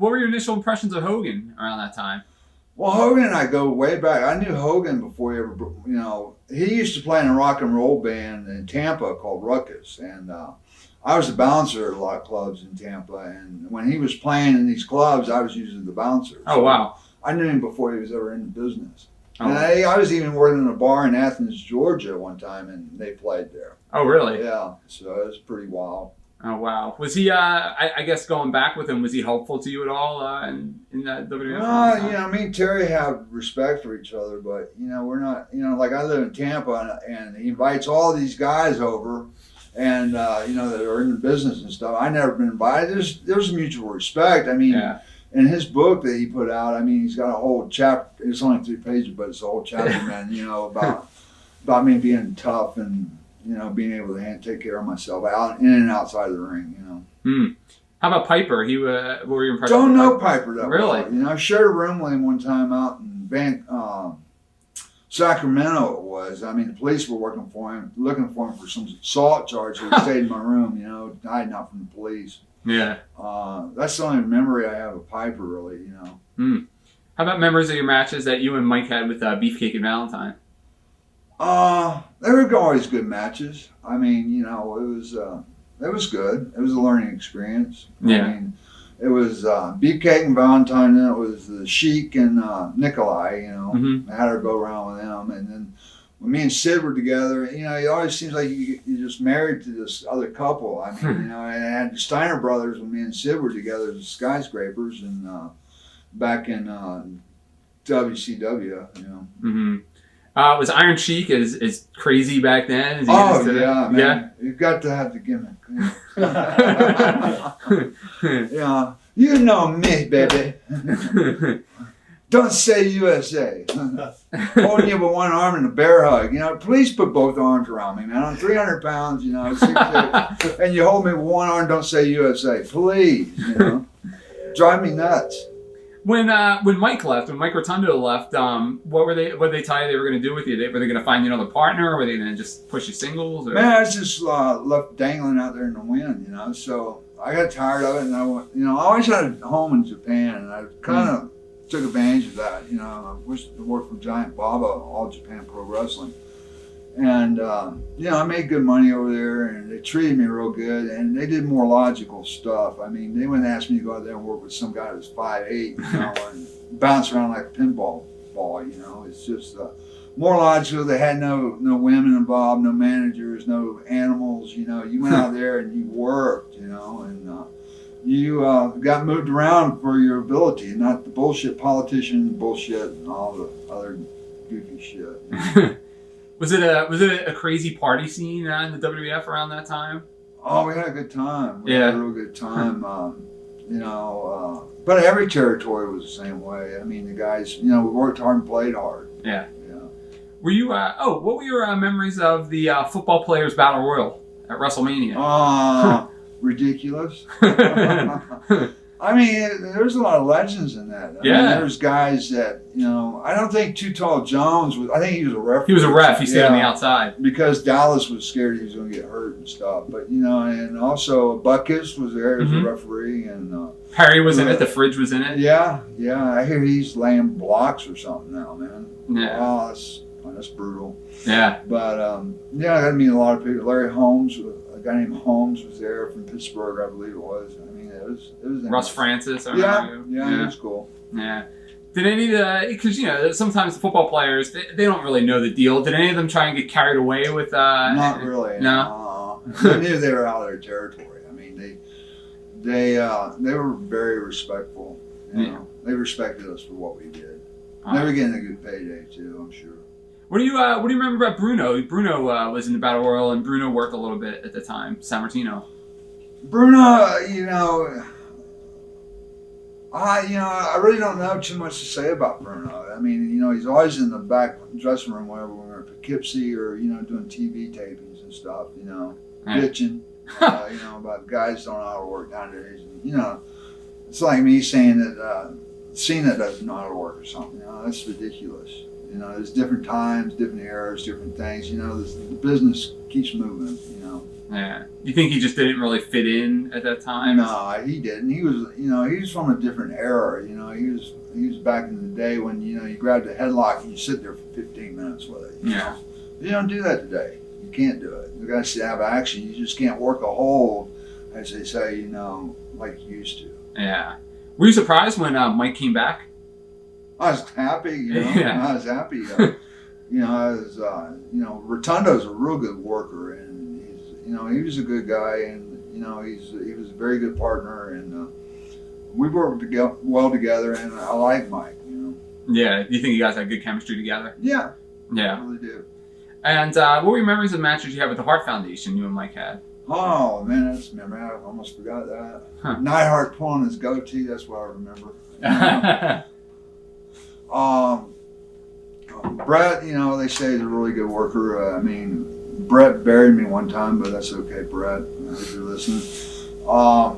what were your initial impressions of Hogan around that time? Well, Hogan and I go way back. I knew Hogan before he ever, he used to play in a rock and roll band in Tampa called Ruckus. And I was a bouncer at a lot of clubs in Tampa. And when he was playing in these clubs, I was usually the bouncer. Oh, wow. I knew him before he was ever in the business. Oh. And I was even working in a bar in Athens, Georgia one time, and they played there. Oh, really? Yeah, so it was pretty wild. Oh, wow. Was he, I guess going back with him, was he helpful to you at all in that WWF? Me and Terry have respect for each other, but, we're not, like I live in Tampa, and he invites all these guys over, and, that are in the business and stuff. I never been invited. There's mutual respect. I mean, in his book that he put out, he's got a whole chapter. It's only 3 pages, but it's a whole chapter, man, about me being tough and, being able to take care of myself out in and outside of the ring, How about Piper? What were your impressions? Don't know Piper that really well. I shared a room with him one time out in Sacramento. It was. The police were looking for him for some assault charge. So he stayed in my room, hiding out from the police. Yeah. That's the only memory I have of Piper, really. How about memories of your matches that you and Mike had with Beefcake and Valentine? They were always good matches. It was good. It was a learning experience. Yeah. It was Beefcake and Valentine, and it was the Sheik and Nikolai, I had to go around with them. And then when me and Sid were together, it always seems like you're just married to this other couple. And I had the Steiner brothers when me and Sid were together, the Skyscrapers, and back in WCW, Was Iron Sheik as crazy back then as he is today? Yeah, man. Yeah? You've got to have the gimmick. Yeah. You know me, baby. Don't say USA. Holding you with one arm in a bear hug. Please put both arms around me, man. I'm 300 pounds, 6'6", and you hold me with one arm, don't say USA. Please, Drive me nuts. When Mike Rotundo left, what were they tell you they were going to do with you? Were they going to find you another partner, or were they going to just push you singles? Or? Man, I was just left dangling out there in the wind, So I got tired of it, and I went, I always had a home in Japan, and I kind of took advantage of that. I wished to work for Giant Baba, All Japan Pro Wrestling. And, I made good money over there, and they treated me real good, and they did more logical stuff. They wouldn't ask me to go out there and work with some guy who was 5'8", and bounce around like a pinball ball, It's just more logical. They had no women involved, no managers, no animals, You went out there and you worked, and you got moved around for your ability, not the bullshit politician bullshit and all the other goofy shit. Was it a crazy party scene in the WWF around that time? Oh, we had a good time. We had a real good time. But every territory was the same way. The guys, we worked hard and played hard. Yeah. Were you? What were your memories of the football players battle royal at WrestleMania? Ridiculous. There's a lot of legends in that. There's guys that, I don't think Too Tall Jones was, I think he was a ref. He was a ref. He stayed on the outside. Because Dallas was scared he was going to get hurt and stuff. But, and also Buckus was there as a referee. And Harry was in it. The Fridge was in it. Yeah. I hear he's laying blocks or something now, man. Yeah. Oh, that's brutal. Yeah. But, I got to meet a lot of people. Larry Holmes, a guy named Holmes was there from Pittsburgh, I believe it was. It was Russ Francis. Yeah, he was cool. Yeah. Did any of because sometimes the football players they don't really know the deal. Did any of them try and get carried away with? Not really. No. They knew they were out of their territory. They were very respectful. They respected us for what we did. They were getting a good payday too, I'm sure. What do you remember about Bruno? Bruno was in the Battle Royal, and Bruno worked a little bit at the time. Sammartino. Bruno, I really don't know too much to say about Bruno. He's always in the back dressing room whenever we're at Poughkeepsie or, doing TV tapings and stuff, bitching, about guys don't know how to work nowadays. It's like me saying that Cena doesn't know how to work or something. That's ridiculous. There's different times, different eras, different things. The business keeps moving, Yeah. You think he just didn't really fit in at that time? No, he didn't. He was, he was from a different era. He was back in the day when you grabbed a headlock and you sit there for 15 minutes with it. Yeah. You don't do that today. You can't do it. You got to have action. You just can't work a hold, as they say, like you used to. Yeah. Were you surprised when Mike came back? I was happy, Yeah. I was happy. Rotundo's a real good worker, and he was a good guy, and he was a very good partner, and we worked well together, and I like Mike. Yeah. Do you think you guys had good chemistry together? Yeah. Yeah. I really do. And what were your memories of the matches you had with the Hart Foundation you and Mike had? Oh man, that's a memory. I almost forgot that. Huh. Neidhart pulling his goatee. That's what I remember. Brett, they say he's a really good worker. Brett buried me one time, but that's okay, Brett, if you're listening. I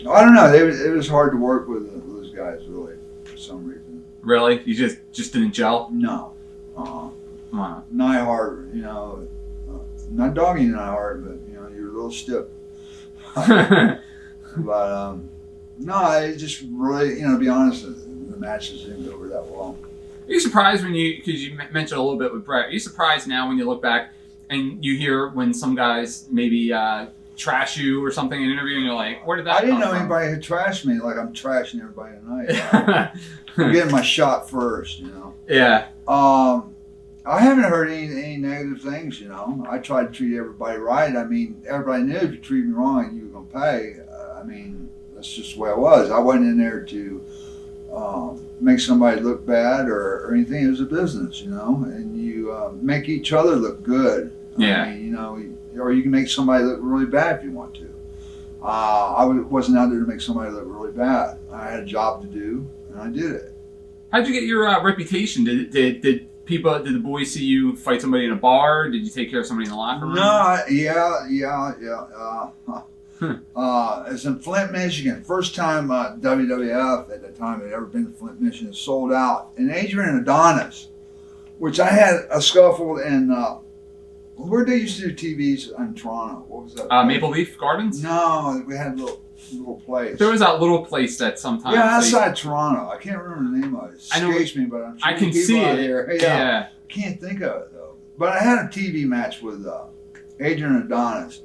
don't know. It was hard to work with those guys, really, for some reason. Really? You just didn't gel? No. Wow. Neidhart, not dogging Neidhart, but, you're a little stiff. But, no, it just really, to be honest, the matches didn't go over that well. Are you surprised because you mentioned a little bit with Brett, are you surprised now when you look back and you hear when some guys maybe trash you or something in an interview and you're like, where did that come from? I didn't know anybody had trashed me like I'm trashing everybody tonight. I'm getting my shot first, Yeah. I haven't heard any negative things, I tried to treat everybody right. Everybody knew if you treat me wrong, you were going to pay. That's just the way it was. I wasn't in there to make somebody look bad or anything. It was a business, and you make each other look good. Yeah. Or you can make somebody look really bad if you want to. I wasn't out there to make somebody look really bad. I had a job to do, and I did it. How'd you get your reputation? Did the boys see you fight somebody in a bar? Did you take care of somebody in the locker room? No, yeah. It's in Flint, Michigan. First time WWF at the time had ever been to Flint, Michigan, sold out. And Adrian Adonis, which I had a scuffle in, where they used to do TVs in Toronto. What was that? Maple Leaf Gardens? No, we had a little place. There was that little place that sometimes... Yeah, outside Toronto. I can't remember the name of it. It escapes me, but I'm sure I can see it. Here. Yeah. I can't think of it, though. But I had a TV match with Adrian Adonis.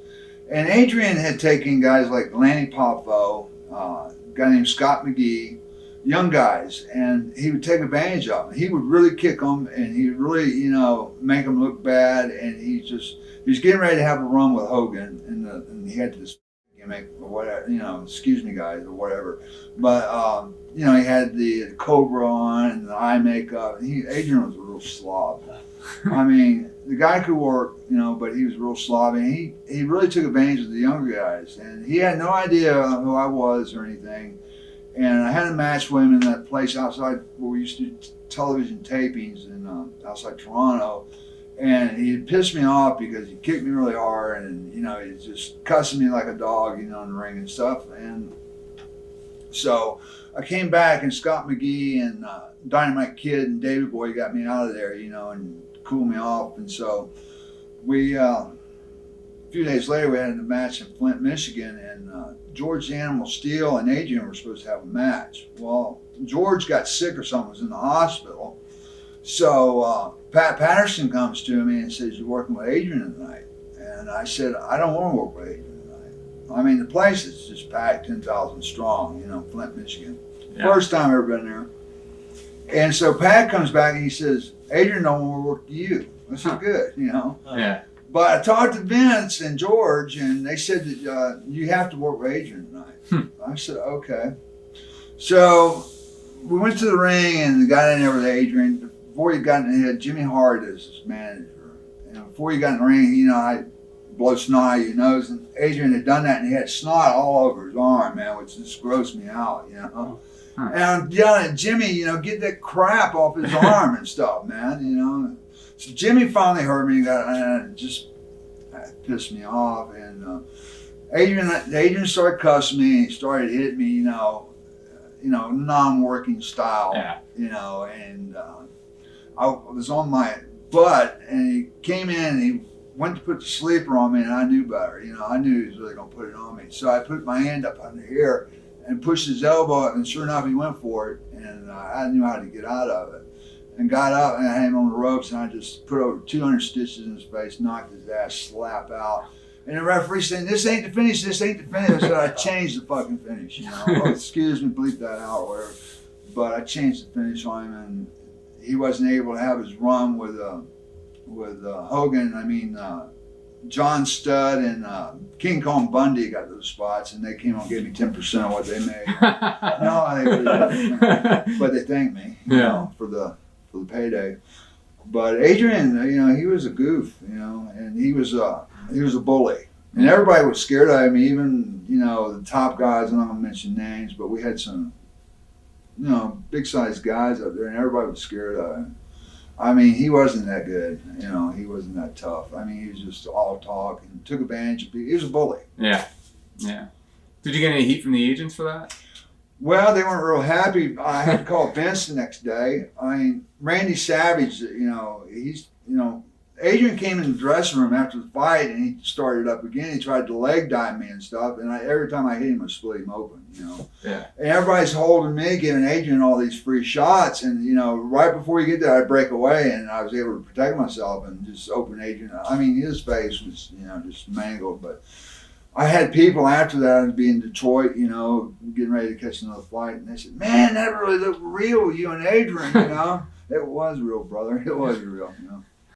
And Adrian had taken guys like Lanny Poffo, a guy named Scott McGee, young guys, and he would take advantage of them. He would really kick them, and he would really, make them look bad. And he was getting ready to have a run with Hogan, and he had this gimmick or whatever, excuse me, guys, or whatever. But he had the Cobra on and the eye makeup. Adrian was a real slob. The guy could work, but he was real sloppy. He really took advantage of the younger guys, and he had no idea who I was or anything. And I had a match with him in that place outside where we used to do television tapings in outside Toronto. And he had pissed me off because he kicked me really hard, and he was just cussing me like a dog, in the ring and stuff. And so I came back, and Scott McGee and Dynamite Kid and David Boy got me out of there, and cool me off. And so we a few days later we had a match in Flint, Michigan, and George the Animal Steele and Adrian were supposed to have a match. Well, George got sick or something, was in the hospital. So Pat Patterson comes to me and says, "You're working with Adrian tonight." And I said, "I don't want to work with Adrian tonight." The place is just packed, 10,000 strong, Flint, Michigan. Yeah. First time I've ever been there. And so Pat comes back and he says, "Adrian don't want to work with you." I said, "Good, Yeah. But I talked to Vince and George, and they said that you have to work with Adrian tonight. I said, "Okay." So we went to the ring and got in there with Adrian. Before he got in, he had Jimmy Hart as his manager. And before he got in the ring, I blow snot out of your nose. And Adrian had done that, and he had snot all over his arm, man, which just grossed me out, And I'm yelling at Jimmy, get that crap off his arm and stuff, man, So Jimmy finally heard me and just pissed me off. And Adrian started cussing me. He started hitting me, non-working style, and I was on my butt, and he came in and he went to put the sleeper on me, and I knew better. You know, I knew he was really going to put it on me. So I put my hand up under here and pushed his elbow up, and sure enough, he went for it. And I knew how to get out of it. And got up, and I had him on the ropes, and I just put over 200 stitches in his face, knocked his ass slap out. And the referee saying, "This ain't the finish, this ain't the finish." I said, "I changed the fucking finish, you know." Oh, excuse me, bleep that out or whatever. But I changed the finish on him, and he wasn't able to have his run with Hogan. I mean, John Studd and King Kong Bundy got those spots, and they came on and gave me 10% of what they made. No, they really didn't. But they thanked me, you know, for the payday. But Adrian, you know, he was a goof, you know, and he was a bully. And everybody was scared of him, even, you know, the top guys. I'm not going to mention names, but we had some, you know, big-sized guys up there, and everybody was scared of him. I mean, he wasn't that good, you know, he wasn't that tough. I mean, he was just all talk and took advantage of people. He was a bully. Yeah, yeah. Did you get any heat from the agents for that? Well, they weren't real happy. I had to call Vince the next day. I mean, Randy Savage, you know, Adrian came in the dressing room after the fight, and he started up again. He tried to leg dive me and stuff, and every time I hit him, I split him open, you know. Yeah. And everybody's holding me, giving Adrian all these free shots, and, you know, right before you get there, I break away, and I was able to protect myself and just open Adrian. I mean, his face was, you know, just mangled, but I had people after that, I'd be in Detroit, you know, getting ready to catch another flight, and they said, "Man, that really looked real, you and Adrian," you know. It was real, brother. It was real, you know.